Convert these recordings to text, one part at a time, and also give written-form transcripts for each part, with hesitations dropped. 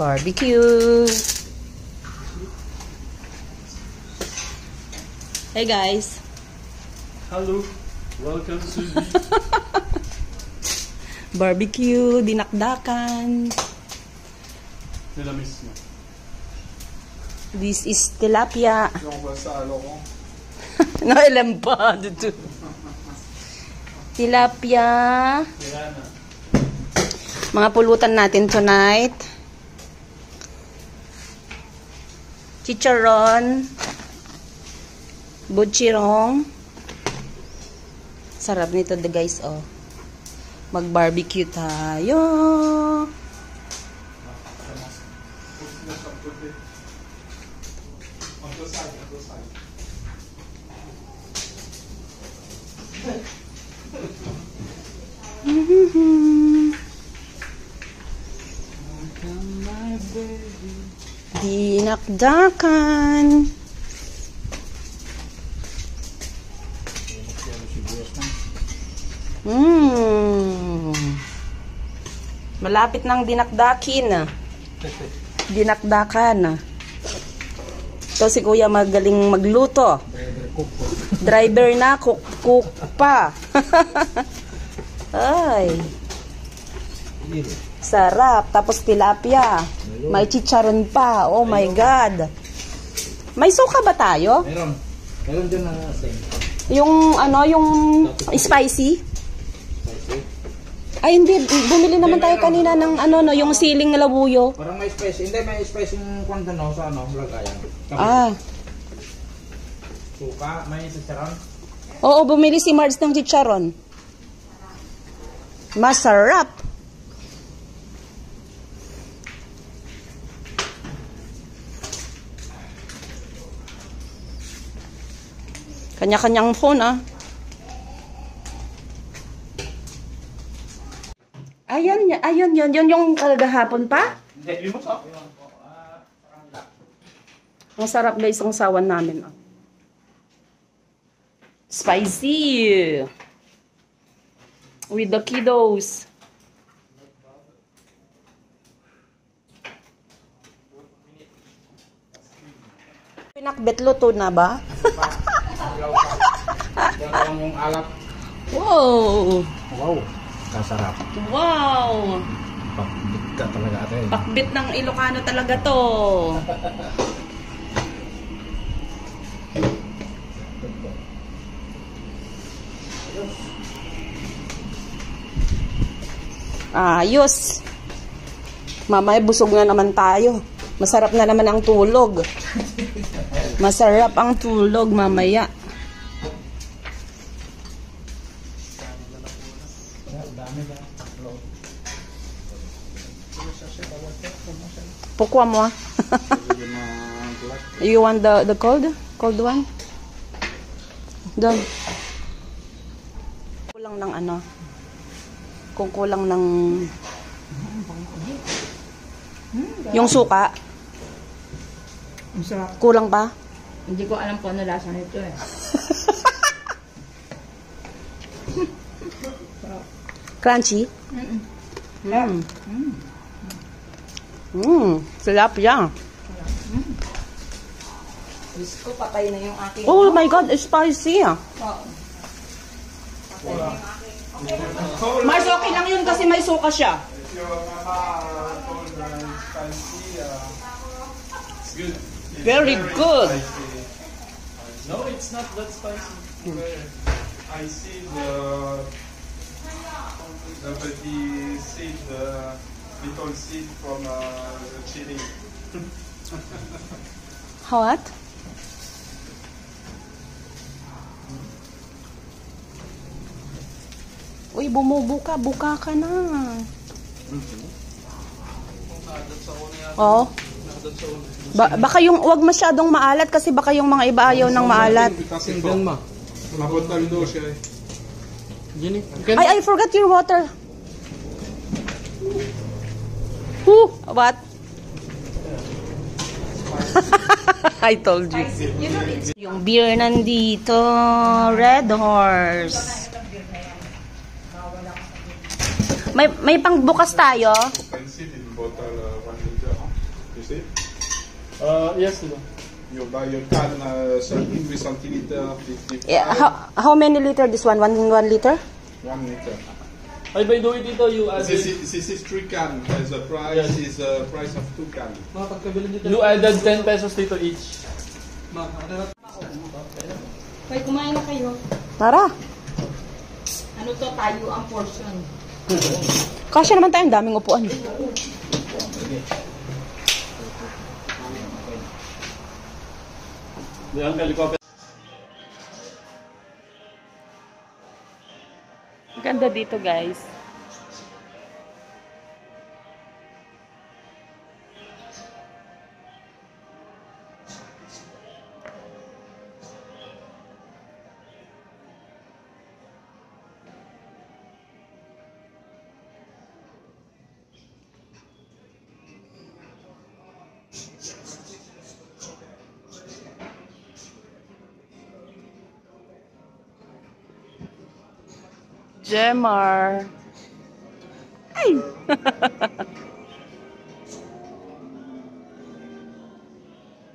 Barbecue. Hey guys. Hello. Welcome to the barbecue, dinakdakan. nila mismo. This is tilapia. Yung basta ko. No, ilan pa dito. Tilapia. Mga pulutan natin tonight. Chicharon. Butchirong. Sarap nito guys, oh. Mag-barbecue tayo. Dinakdakan. Malapit nang dinakdakin. Dinakdakan. Ito si Kuya magaling magluto. Driver na, cook pa. Ay. Sarap. Tapos tilapia. May chicharon pa. Oh my God. May suka ba tayo? Meron. Meron din na same. Yung ano, yung spicy? Ay, hindi. Bumili naman tayo kanina ng ano, no, yung siling labuyo. Parang may spicy. Hindi, may spicy yung kwanta no, sa ano, lagayan. Ah. Suka, may chicharon. Oo, bumili si Marge ng chicharon. Masarap. Kanya-kanyang phone, ah. Ayun, yun yung kagahapon pa? Hindi, limos ako. Ang sarap guys, ang sawan namin, ah. Spicy. With the kiddos. Pinakbet luto na ba? Dalawang yung alak. Wow! Wow, kasarap. Wow! Pakbit ka talaga ate. Pakbit ng Ilocano talaga to. Ayos. Mamaya busog na naman tayo. Masarap na naman ang tulog. Masarap ang tulog mamaya. Pukwa mo ah. You want the cold one? Doon. Kulang ng ano? Kung kulang ng yung suka. Kulang pa? Hindi ko alam kung ano lasa nito eh. Crunchy? Tilapia. Diyos ko, patay na yung aking... Oh my God, it's spicy ah. Mars, okay lang yun kasi may suka siya. If your mama told spicy, it's good. It's Very good. Spicy. No, it's not that spicy. I see the petit seed, the little seed from the chili. What? Uy, bumubuka. Buka ka na. Oo. Baka yung, wag masyadong maalat kasi baka yung mga iba ayaw ng maalat. Ay, I forgot your water. What? I told you. Yung beer nandito. Red Horse. May pangbukas tayo. Pencil in bottle 1 liter. Yes, no. You buy your can 30 centiliter, 50. Yeah, how many liter this one? 1 liter? 1 liter. Ay, by the way, dito, you added, This is 3 can. The price is the price of 2 can. you added 10 pesos dito each. Kaya kumain na kayo. Tara. Ano to, tayo ang portion. Kasya naman tayong daming upuan. Yan, kalikopet. Ganda dito, guys. Jemar. Ay!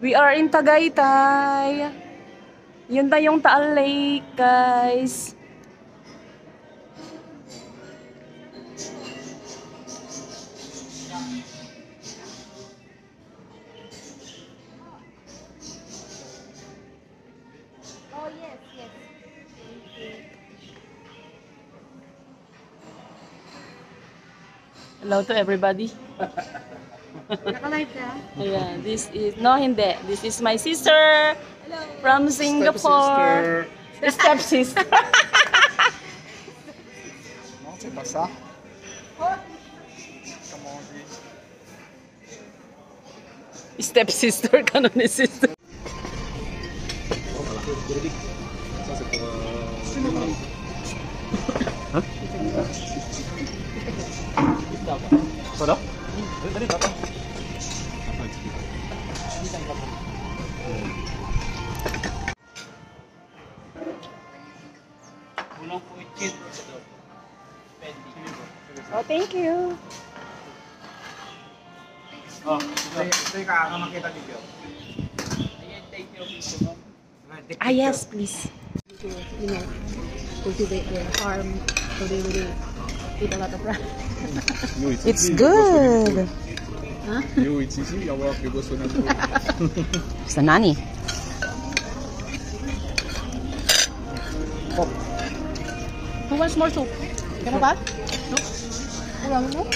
We are in Tagaytay. Yun na yung Taal Lake, guys. Hello to everybody. Nakalive ka? Ayan, this is, no hindi, this is my sister from Singapore. Step sister. Non, c'est pas ça. Step sister, kanon ni sister. Ça, c'est pour... Sarap? Dali, tata. Ulang po ichit. Oh, thank you. Oh, Teka, ako makita dito. Ah, yes, please. You know, cultivate their farm so they will eat a lot of rice. It's good. You, it's easy. I work, you go so Sa nani? Who wants more soup? Kaya mo ba? Soup? Wala mo?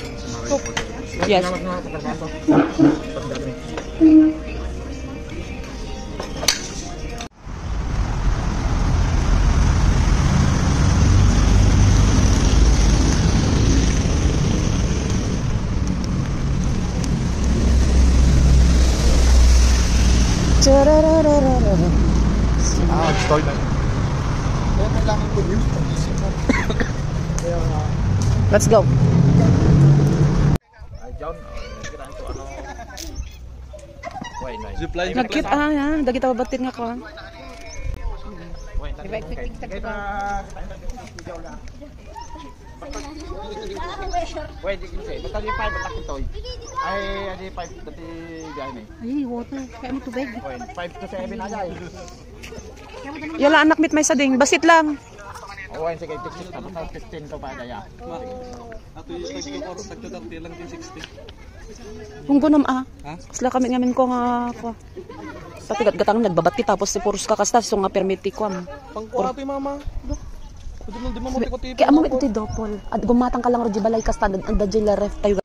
Soup. Yes. Ah, start na. Kaya kailangan ko yun. Let's go. Ay, John, kailangan ko ano. Wait. zipline. Nagkit dagi tawa batin nga ko. Wait, Diba, quick-tic-tac ka. Wait, di kinsi. Basta di 5 atak ito. Ay, di 5 dati gahin eh. Ay, water. Kaya mo tubig. Wait, 5 to 7 aja eh. Yala anak mit may sading, basit lang. Oh, wait, sige, 16 ka. Basta 15 ka pa kaya. Ato yung nagkakor, nagkakati lang din 60. Kung gunam sila kami ngamin ko nga ko. Patigat gatang nagbabati tapos si puros ka kasta so nga permiti ko am. Pangkuha ito yung mama. Di mo matikot Kaya amo ito dopol. At gumatang ka lang ro di balay kasta and the jail ref tayo.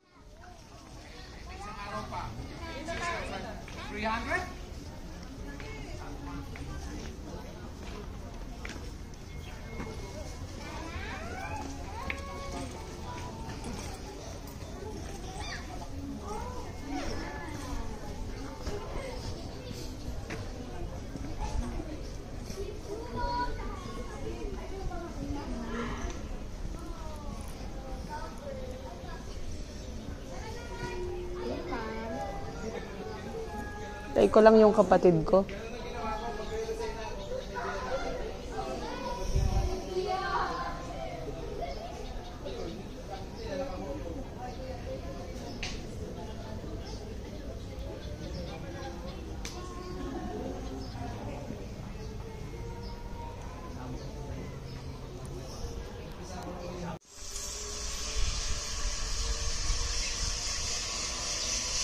Tay ko lang yung kapatid ko.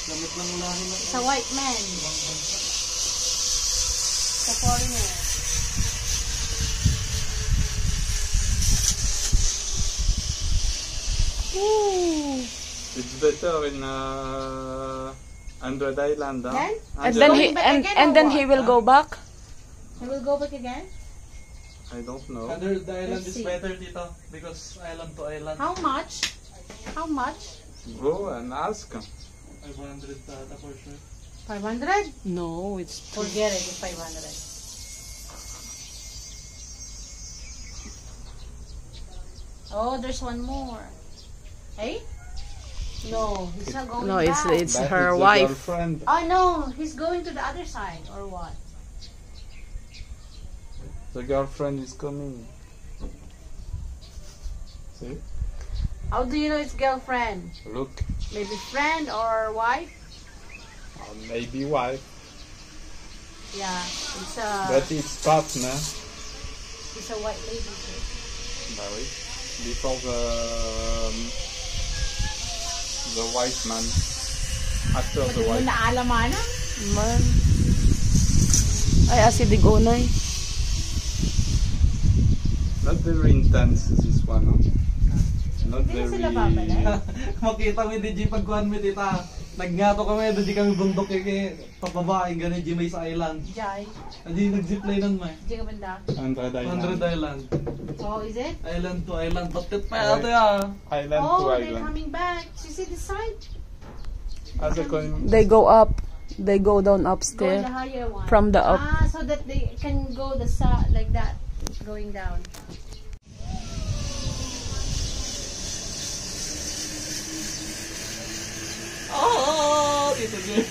Gamit lang unahin na. It's a white man. It's a foreigner. Ooh. It's better in Android Island. Huh? Then? And then he Going back again or then what? he will go back. He will go back again? I don't know. Other the island Let's is see. better dito because island to island. How much? How much? Go and ask. 500 tata for sure. 500? No, it's Forget it, it's 500. Oh, there's one more. Hey? No, he's not going no, back. it's That her is the wife. girlfriend. Oh no, he's going to the other side or what? The girlfriend is coming. See? How do you know it's girlfriend? Look. Maybe friend or wife? Maybe wife. Yeah, it's But it's partner. it's a white lady too. Barry. Before the white man. After the Hindi mo white. naalamanan? Man. Ay, asidig unay. Not very intense this one, no? Not Hindi na sila very. babalik. Makita mo di pagkuhan mo tita. Nagngato kami, di kami bundok kay papabae gani di may sa island. Jai, Adi nag-ziplinean mo. di ka banda. Android Island. 100 island. Oh, is it? Island to island. Batit pa ito ya. Island Oh, to they're island. coming back. You see the side? As a coin. They go up. They go down Go upstairs. the higher one. From the up. Ah, so that they can go the side like that, going down. Oh, dito din.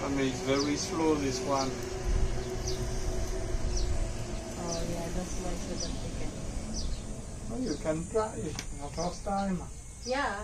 I mean, it's very slow, this one. Oh yeah, that's why so that they can. Oh, you can try it. The first time. Yeah.